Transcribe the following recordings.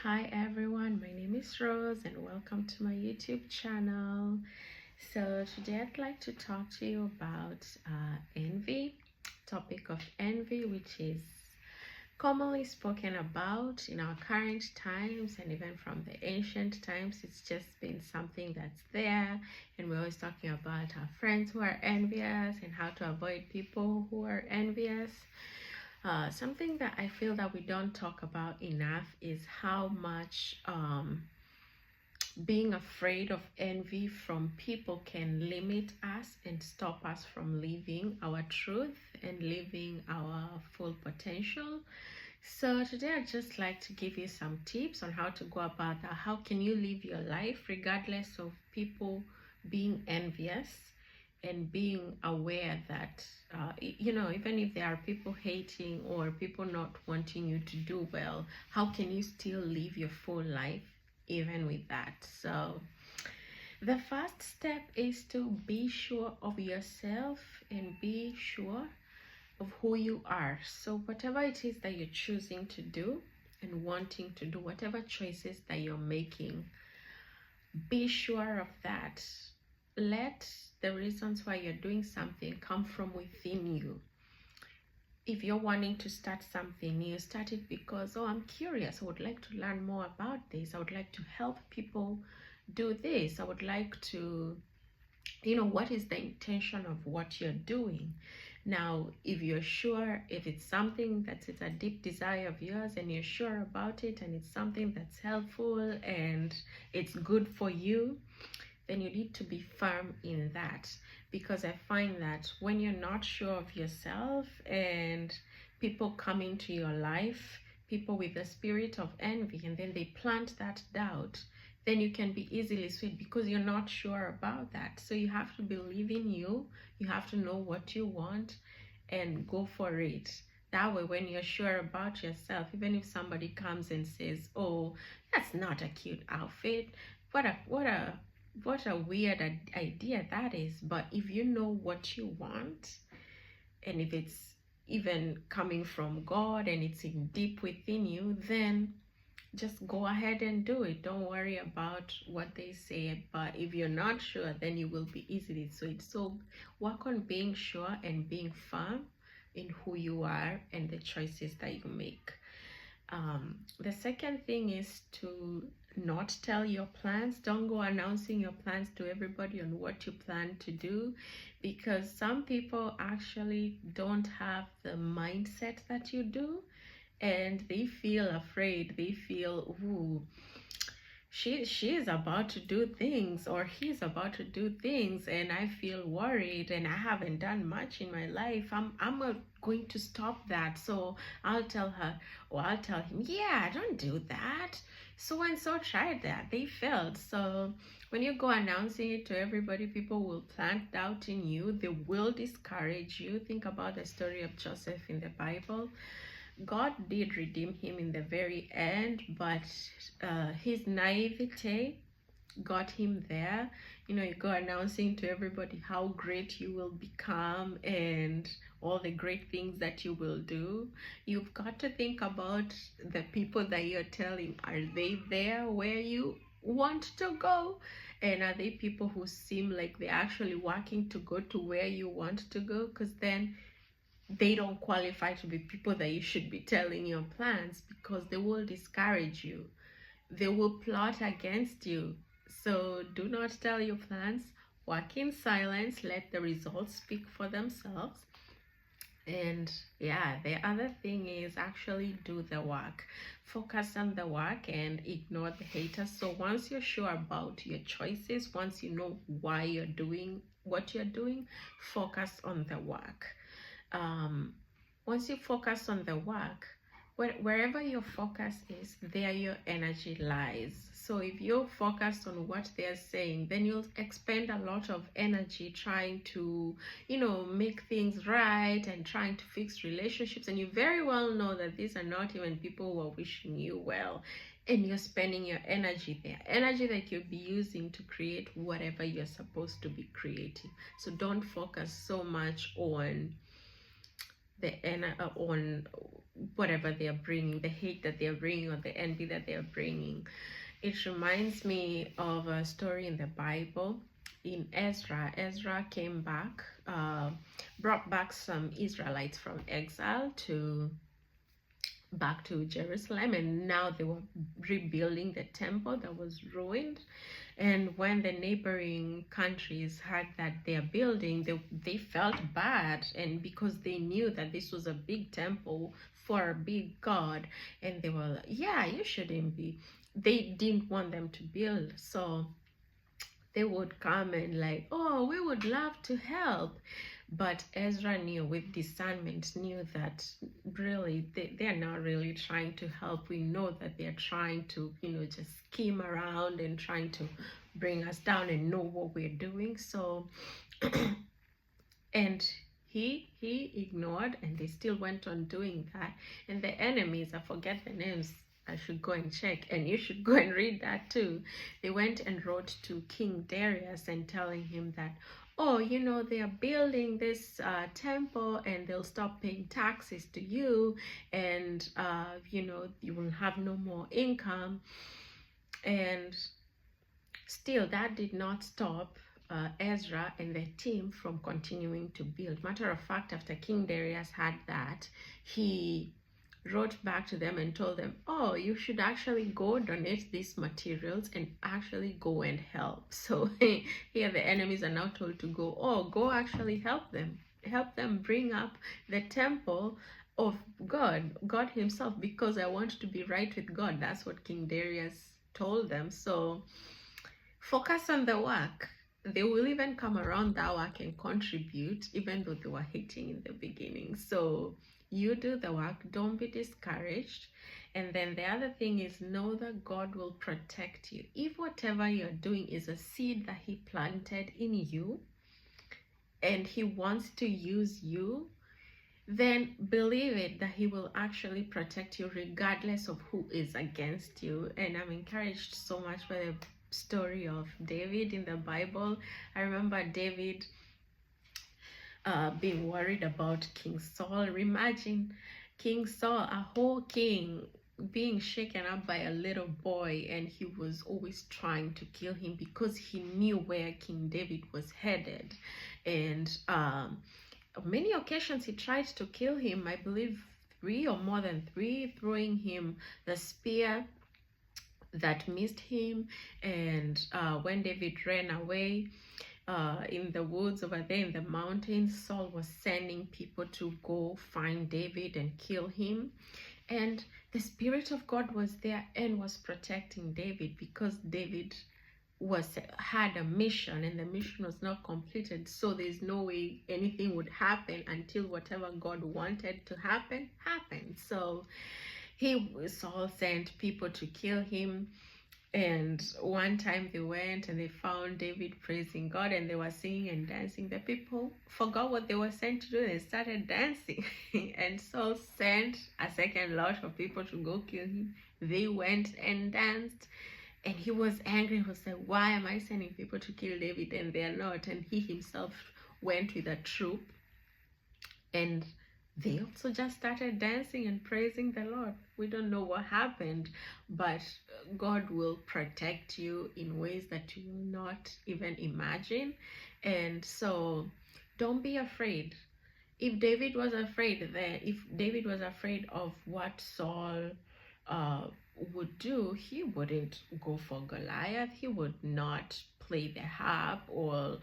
Hi everyone, my name is Rose and welcome to my YouTube channel. So today I'd like to talk to you about envy, topic of envy, which is commonly spoken about in our current times and even from the ancient times. It's just been something that's there, and we're always talking about our friends who are envious and how to avoid people who are envious. Something that I feel that we don't talk about enough is how much being afraid of envy from people can limit us and stop us from living our truth and living our full potential. So today I'd just like to give you some tips on how to go about that. How can you live your life regardless of people being envious, and being aware that even if there are people hating or people not wanting you to do well, how can you still live your full life even with that? So the first step is to be sure of yourself and be sure of who you are. So whatever it is that you're choosing to do and wanting to do, whatever choices that you're making, be sure of that. Let the reasons why you're doing something come from within you. If you're wanting to start something new, start it because, oh, I'm curious, I would like to learn more about this, I would like to help people do this, I would like to, what is the intention of what you're doing? Now, if you're sure, if it's something that is a deep desire of yours and you're sure about it and it's something that's helpful and it's good for you, then you need to be firm in that. Because I find that when you're not sure of yourself and people come into your life, people with a spirit of envy, and then they plant that doubt, then you can be easily swayed because you're not sure about that. So you have to believe in you, you have to know what you want and go for it. That way, when you're sure about yourself, even if somebody comes and says, oh, that's not a cute outfit, what a weird idea that is. But if you know what you want, and if it's even coming from God and it's in deep within you, then just go ahead and do it. Don't worry about what they say. But if you're not sure, then you will be easily swayed. So work on being sure and being firm in who you are and the choices that you make. The second thing is to not tell your plans. Don't go announcing your plans to everybody on what you plan to do, because some people actually don't have the mindset that you do, and they feel afraid. They feel, ooh, she is about to do things, or he's about to do things, and I feel worried and I haven't done much in my life. I'm going to stop that. So I'll tell her, or I'll tell him, yeah, don't do that, so and so tried that, they failed. So when you go announcing it to everybody, people will plant doubt in you, they will discourage you. Think about the story of Joseph in the Bible. God did redeem him in the very end, but his naivete got him there. You go announcing to everybody how great you will become and all the great things that you will do. You've got to think about the people that you're telling. Are they there where you want to go? And are they people who seem like they're actually working to go to where you want to go? Because then they don't qualify to be people that you should be telling your plans, because they will discourage you, they will plot against you. So do not tell your plans. Work in silence, let the results speak for themselves. And yeah, the other thing is actually do the work. Focus on the work and ignore the haters. So once you're sure about your choices, once you know why you're doing what you're doing, focus on the work. Once you focus on the work, wherever your focus is, there your energy lies. So if you're focused on what they're saying, then you'll expend a lot of energy trying to, make things right and trying to fix relationships. And you very well know that these are not even people who are wishing you well. And you're spending your energy there, energy that you'll be using to create whatever you're supposed to be creating. So don't focus so much on whatever they are bringing, the hate that they are bringing or the envy that they are bringing. It reminds me of a story in the Bible. In Ezra, Ezra came back, brought back some Israelites from exile to back to Jerusalem, and now they were rebuilding the temple that was ruined. And when the neighboring countries heard that they're building, they felt bad, and because they knew that this was a big temple for a big God, and they were like, yeah, you shouldn't be. They didn't want them to build, so they would come and like, oh, we would love to help. But Ezra knew, with discernment, knew that really they're not really trying to help. We know that they're trying to, just scheme around and trying to bring us down and know what we're doing. So, and he ignored, and they still went on doing that. And the enemies, I forget the names, I should go and check, and you should go and read that too. They went and wrote to King Darius and telling him that, oh, they are building this temple, and they'll stop paying taxes to you, and you will have no more income. And still, that did not stop Ezra and the team from continuing to build. Matter of fact, after King Darius had that, he wrote back to them and told them, oh, you should actually go donate these materials and actually go and help. So here the enemies are now told to go, oh, go actually help them bring up the temple of God himself, because I want to be right with God. That's what King Darius told them. So focus on the work. They will even come around that work and contribute, even though they were hating in the beginning. So you do the work, don't be discouraged. And then the other thing is, know that God will protect you. If whatever you're doing is a seed that he planted in you and he wants to use you, then believe it that he will actually protect you regardless of who is against you. And I'm encouraged so much by the story of David in the Bible. I remember David being worried about King Saul. Imagine King Saul, a whole king, being shaken up by a little boy, and he was always trying to kill him because he knew where King David was headed. And many occasions he tried to kill him, I believe 3 or more than 3, throwing him the spear that missed him. And when David ran away in the woods over there in the mountains, Saul was sending people to go find David and kill him. And the Spirit of God was there and was protecting David, because David had a mission, and the mission was not completed. So there's no way anything would happen until whatever God wanted to happen happened. So Saul sent people to kill him. And one time they went and they found David praising God, and they were singing and dancing. The people forgot what they were sent to do. They started dancing. And Saul sent a second lot of people to go kill him. They went and danced. And he was angry. He was like, why am I sending people to kill David and they're not? And he himself went with a troop. And they also just started dancing and praising the Lord. We don't know what happened, but God will protect you in ways that you will not even imagine. And so don't be afraid. If David was afraid of what Saul would do, he wouldn't go for Goliath. He would not play the harp or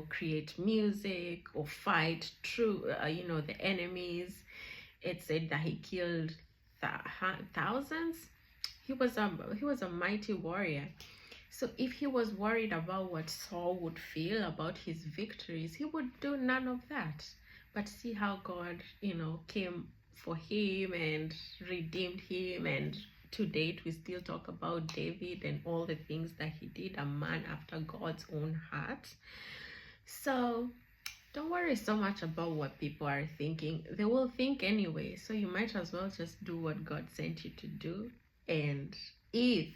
create music or fight through the enemies. It said that he killed thousands. He was a mighty warrior. So if he was worried about what Saul would feel about his victories, he would do none of that. But see how God came for him and redeemed him. And to date, we still talk about David and all the things that he did, a man after God's own heart. So don't worry so much about what people are thinking. They will think anyway, so you might as well just do what God sent you to do. And if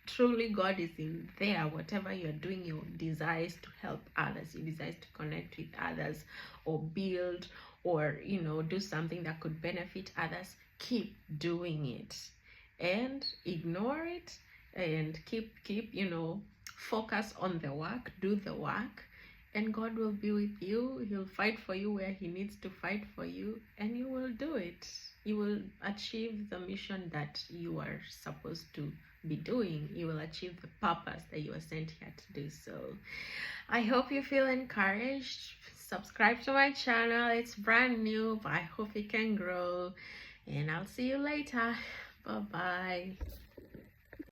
truly God is in there, whatever you're doing, your desires to help others, your desires to connect with others or build or do something that could benefit others, keep doing it and ignore it, and keep focus on the work, do the work, and God will be with you. He'll fight for you where he needs to fight for you, and you will do it. You will achieve the mission that you are supposed to be doing. You will achieve the purpose that you are sent here to do. So I hope you feel encouraged. Subscribe to my channel. It's brand new, but I hope it can grow. And I'll see you later. Bye-bye.